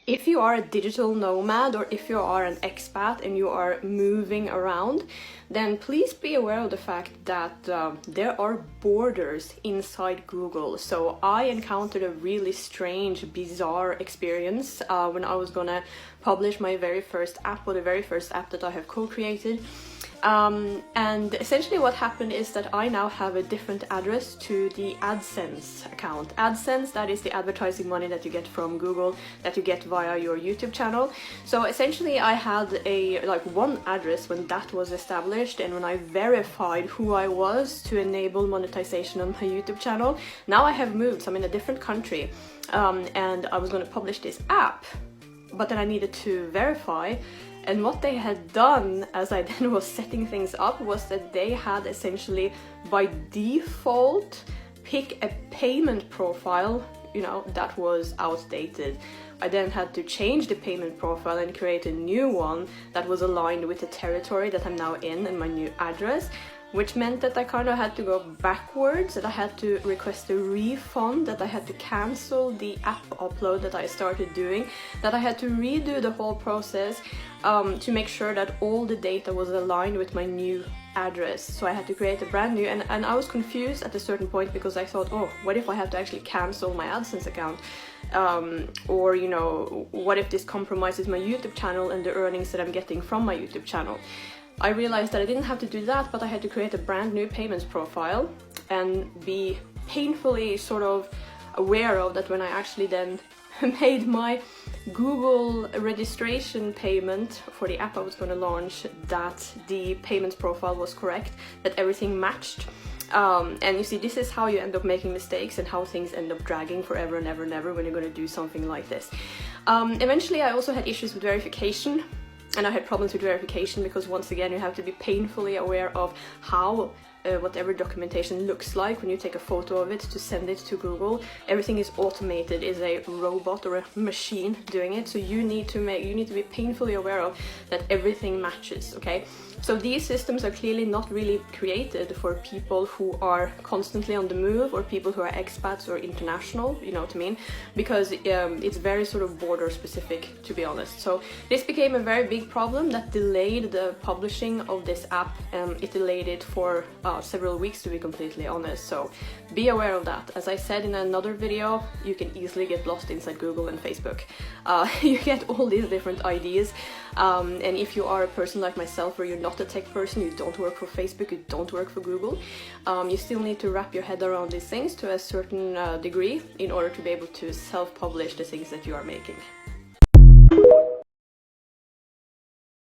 If you are a digital nomad or if you are an expat and you are moving around, then please be aware of the fact that there are borders inside Google. So I encountered a really strange, bizarre experience when I was gonna publish my very first app, or the very first app that I have co-created. And essentially what happened is that I now have a different address to the AdSense account. AdSense, that is the advertising money that you get from Google, that you get via your YouTube channel. So essentially I had one address when that was established, and when I verified who I was to enable monetization on my YouTube channel. Now I have moved, so I'm in a different country, and I was going to publish this app, but then I needed to verify. And what they had done as I then was setting things up was that they had essentially by default pick a payment profile, you know, that was outdated. I then had to change the payment profile and create a new one that was aligned with the territory that I'm now in and my new address, which meant that I kind of had to go backwards, that I had to request a refund, that I had to cancel the app upload that I started doing, that I had to redo the whole process to make sure that all the data was aligned with my new address. So I had to create a brand new, and I was confused at a certain point because I thought, oh, what if I have to actually cancel my AdSense account? Or, you know, what if this compromises my YouTube channel and the earnings that I'm getting from my YouTube channel? I realized that I didn't have to do that, but I had to create a brand new payments profile and be painfully sort of aware of that when I actually then made my Google registration payment for the app I was going to launch, that the payments profile was correct, that everything matched. And you see, this is how you end up making mistakes and how things end up dragging forever and ever and ever when you're going to do something like this. Eventually I also had issues with verification. And I had problems with verification because, once again, you have to be painfully aware of how whatever documentation looks like when you take a photo of it to send it to Google. Everything is automated, is a robot or a machine doing it. So you need to be painfully aware of that everything matches, okay? So these systems are clearly not really created for people who are constantly on the move, or people who are expats or international, you know what I mean? Because it's very sort of border specific, to be honest. So this became a very big problem that delayed the publishing of this app. It delayed it for several weeks, to be completely honest. So be aware of that. As I said in another video, you can easily get lost inside Google and Facebook. You get all these different ideas. And if you are a person like myself, where you're not a tech person, you don't work for Facebook, you don't work for Google, you still need to wrap your head around these things to a certain degree in order to be able to self-publish the things that you are making.